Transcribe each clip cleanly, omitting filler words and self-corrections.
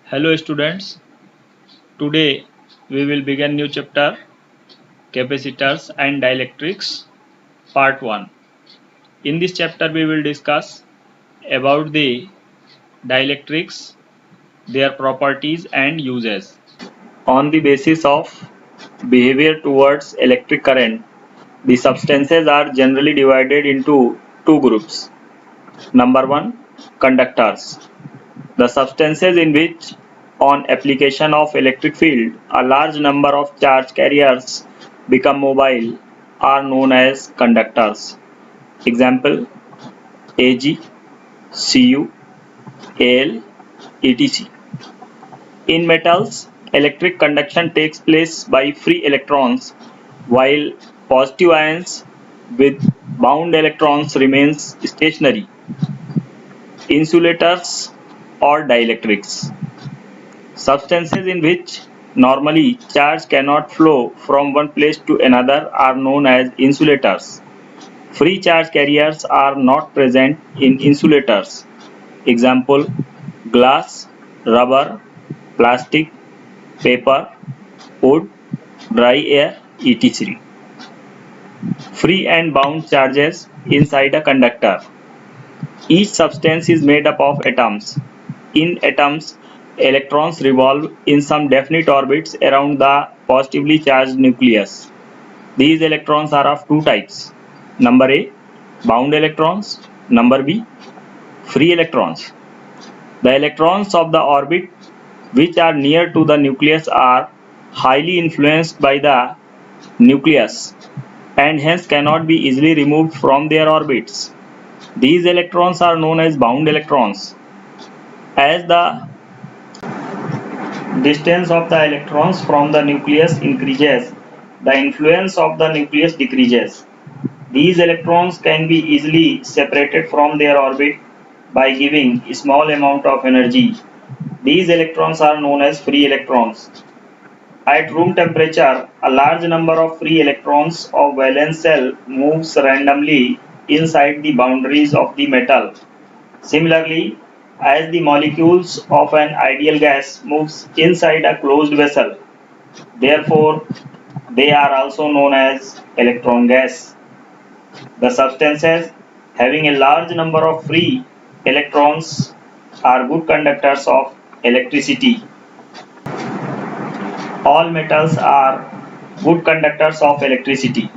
Hello students, today we will begin new chapter capacitors and dielectrics part 1. In this chapter we will discuss about the dielectrics, their properties and uses. On the basis of behavior towards electric current, the substances are generally divided into two groups. Number 1, conductors. The substances in which, on application of electric field, a large number of charge carriers become mobile are known as conductors. Example: Ag, Cu, Al, etc. In metals, electric conduction takes place by free electrons, while positive ions with bound electrons remains stationary. Insulators or dielectrics. Substances in which normally charge cannot flow from one place to another are known as insulators. Free charge carriers are not present in insulators. Example: glass, rubber, plastic, paper, wood, dry air, etc. Free and bound charges inside a conductor. Each substance is made up of atoms. In atoms, electrons revolve in some definite orbits around the positively charged nucleus. These electrons are of two types. Number A, bound electrons. Number B, free electrons. The electrons of the orbit which are near to the nucleus are highly influenced by the nucleus and hence cannot be easily removed from their orbits. These electrons are known as bound electrons. As the distance of the electrons from the nucleus increases, the influence of the nucleus decreases. These electrons can be easily separated from their orbit by giving a small amount of energy. These electrons are known as free electrons. At room temperature, a large number of free electrons of valence shell moves randomly inside the boundaries of the metal. Similarly, as the molecules of an ideal gas moves inside a closed vessel, therefore they are also known as electron gas. The substances having a large number of free electrons are good conductors of electricity. All metals are good conductors of electricity.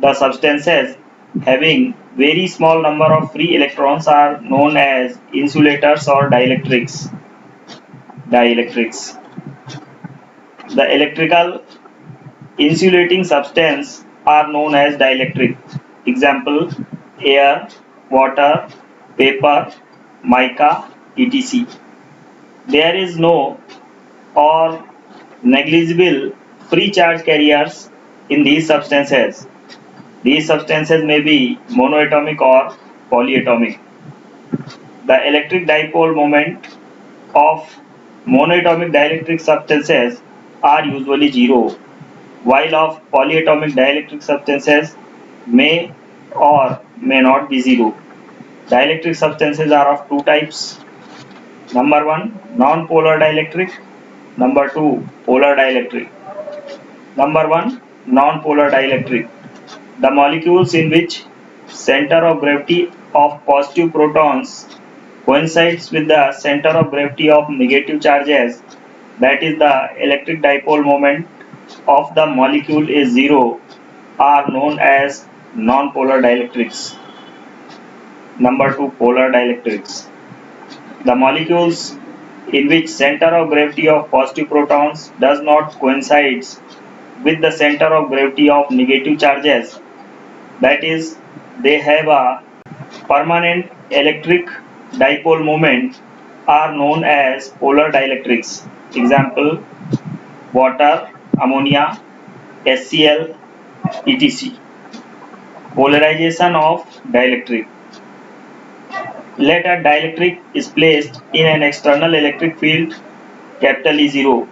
The substances having very small number of free electrons are known as insulators or dielectrics. The electrical insulating substance are known as dielectric. Example: air, water, paper, mica, etc. There is no or negligible free charge carriers in these substances. These substances may be monoatomic or polyatomic. The electric dipole moment of monoatomic dielectric substances are usually zero, while of polyatomic dielectric substances may or may not be zero. Dielectric substances are of two types. Number 1, non-polar dielectric. Number 2, polar dielectric. Number 1, non-polar dielectric. The molecules in which center of gravity of positive protons coincides with the center of gravity of negative charges, that is the electric dipole moment of the molecule is zero, are known as non-polar dielectrics. Number 2, polar dielectrics. The molecules in which center of gravity of positive protons does not coincide with the center of gravity of negative charges, that is, they have a permanent electric dipole moment, are known as polar dielectrics. Example: water, ammonia, HCl, etc. Polarization of dielectric. Let a dielectric is placed in an external electric field E0.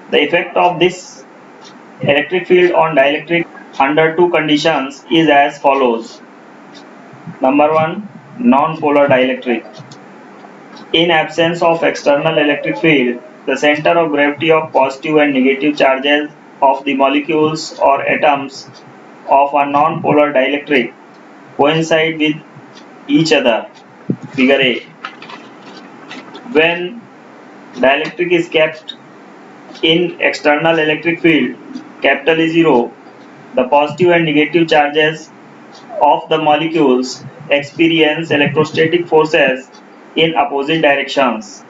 The effect of this electric field on dielectric under two conditions is as follows. Number 1, non-polar dielectric. In absence of external electric field, the center of gravity of positive and negative charges of the molecules or atoms of a non-polar dielectric coincide with each other. Figure A. When dielectric is kept in external electric field capital E 0, the positive and negative charges of the molecules experience electrostatic forces in opposite directions.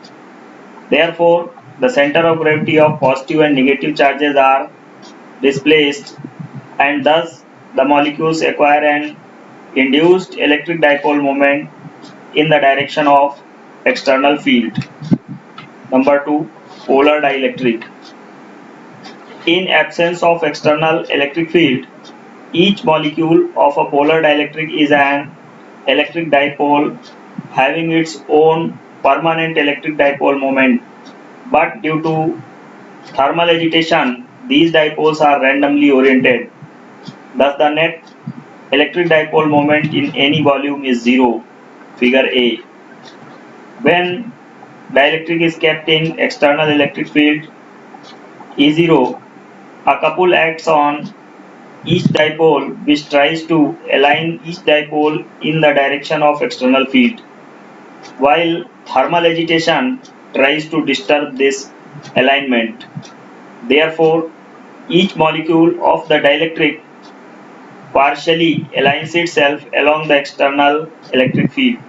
Therefore, the center of gravity of positive and negative charges are displaced, and thus the molecules acquire an induced electric dipole moment in the direction of external field. Number 2. Polar dielectric. In absence of external electric field, each molecule of a polar dielectric is an electric dipole having its own permanent electric dipole moment, but due to thermal agitation, these dipoles are randomly oriented. Thus, the net electric dipole moment in any volume is 0. Figure A. When dielectric is kept in external electric field E0, a couple acts on each dipole which tries to align each dipole in the direction of external field, while thermal agitation tries to disturb this alignment. Therefore, each molecule of the dielectric partially aligns itself along the external electric field.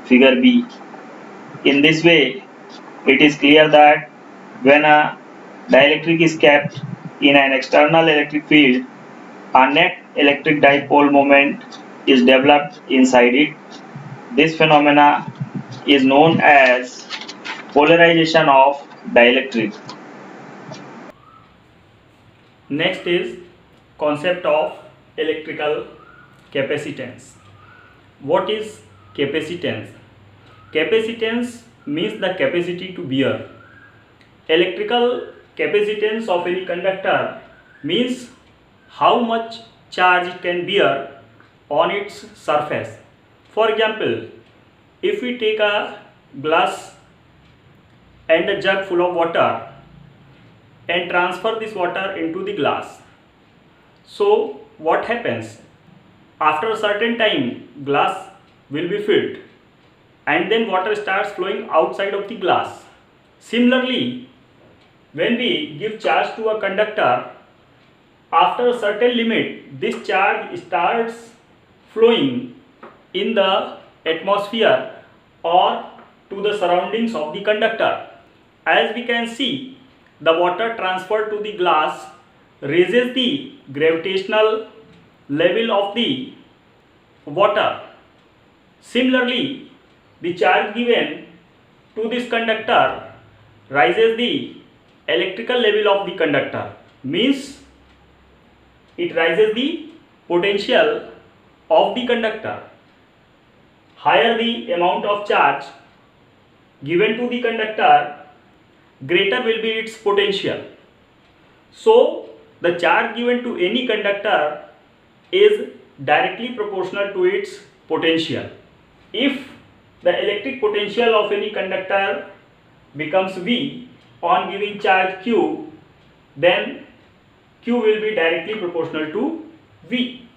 Figure B. In this way, it is clear that when a dielectric is kept in an external electric field, a net electric dipole moment is developed inside it. This phenomena is known as polarization of dielectric. Next is concept of electrical capacitance. What is capacitance? Capacitance means the capacity to bear. Electrical capacitance of any conductor means how much charge it can bear on its surface. For example, if we take a glass and a jug full of water and transfer this water into the glass, so what happens? After a certain time, glass will be filled and then water starts flowing outside of the glass. Similarly, when we give charge to a conductor, after a certain limit, this charge starts flowing in the atmosphere or to the surroundings of the conductor. As we can see, the water transferred to the glass raises the gravitational level of the water. Similarly, the charge given to this conductor raises the electrical level of the conductor, means it raises the potential of the conductor. Higher the amount of charge given to the conductor, greater will be its potential. So, the charge given to any conductor is directly proportional to its potential. If the electric potential of any conductor becomes V on giving charge Q, then Q will be directly proportional to V.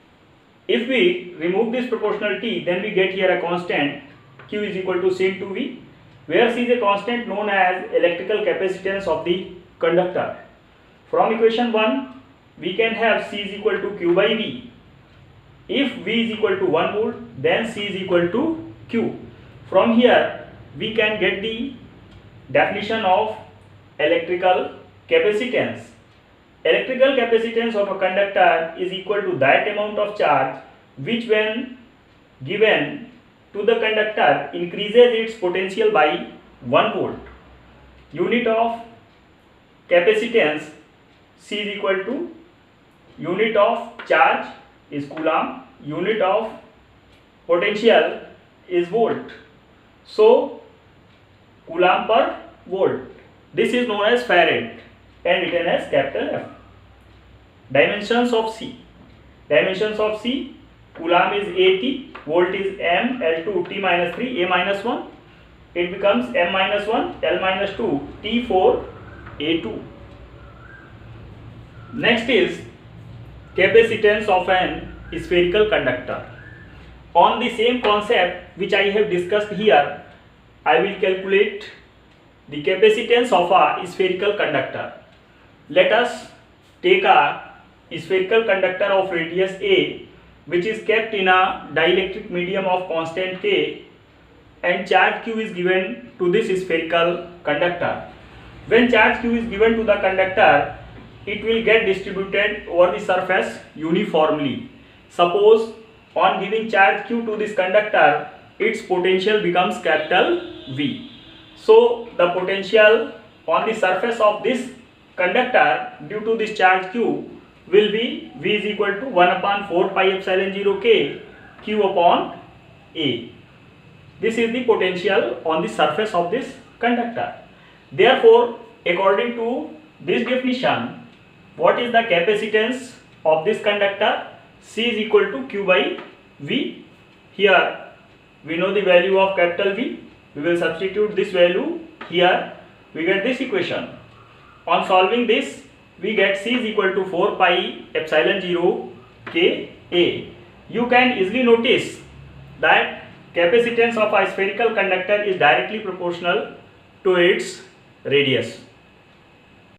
If we remove this proportionality, then we get here a constant Q is equal to C into V, where C is a constant known as electrical capacitance of the conductor. From equation 1, we can have C is equal to Q by V. If V is equal to 1 volt, then C is equal to Q. From here, we can get the definition of electrical capacitance. Electrical capacitance of a conductor is equal to that amount of charge which, when given to the conductor, increases its potential by 1 volt. Unit of capacitance, C is equal to unit of charge is coulomb, unit of potential is volt. So, coulomb per volt. This is known as farad and written as capital F. Dimensions of C. Dimensions of C, coulomb is AT, volt is M, L2 T minus 3, A minus 1. it becomes m minus 1 L minus 2 T4A2. Next is capacitance of an spherical conductor. On the same concept which I have discussed here, I will calculate the capacitance of a spherical conductor. Let us take a spherical conductor of radius A, which is kept in a dielectric medium of constant K, and charge Q is given to this spherical conductor. When charge Q is given to the conductor, it will get distributed over the surface uniformly. Suppose on giving charge Q to this conductor, its potential becomes capital V. So the potential on the surface of this conductor due to this charge Q will be V is equal to 1 upon 4 pi epsilon 0 K Q upon A. This is the potential on the surface of this conductor. Therefore, according to this definition, what is the capacitance of this conductor? C is equal to Q by V. Here we know the value of capital V. We will substitute this value here. We get this equation. On solving this, we get C is equal to 4 pi epsilon 0 K A. You can easily notice that capacitance of a spherical conductor is directly proportional to its radius.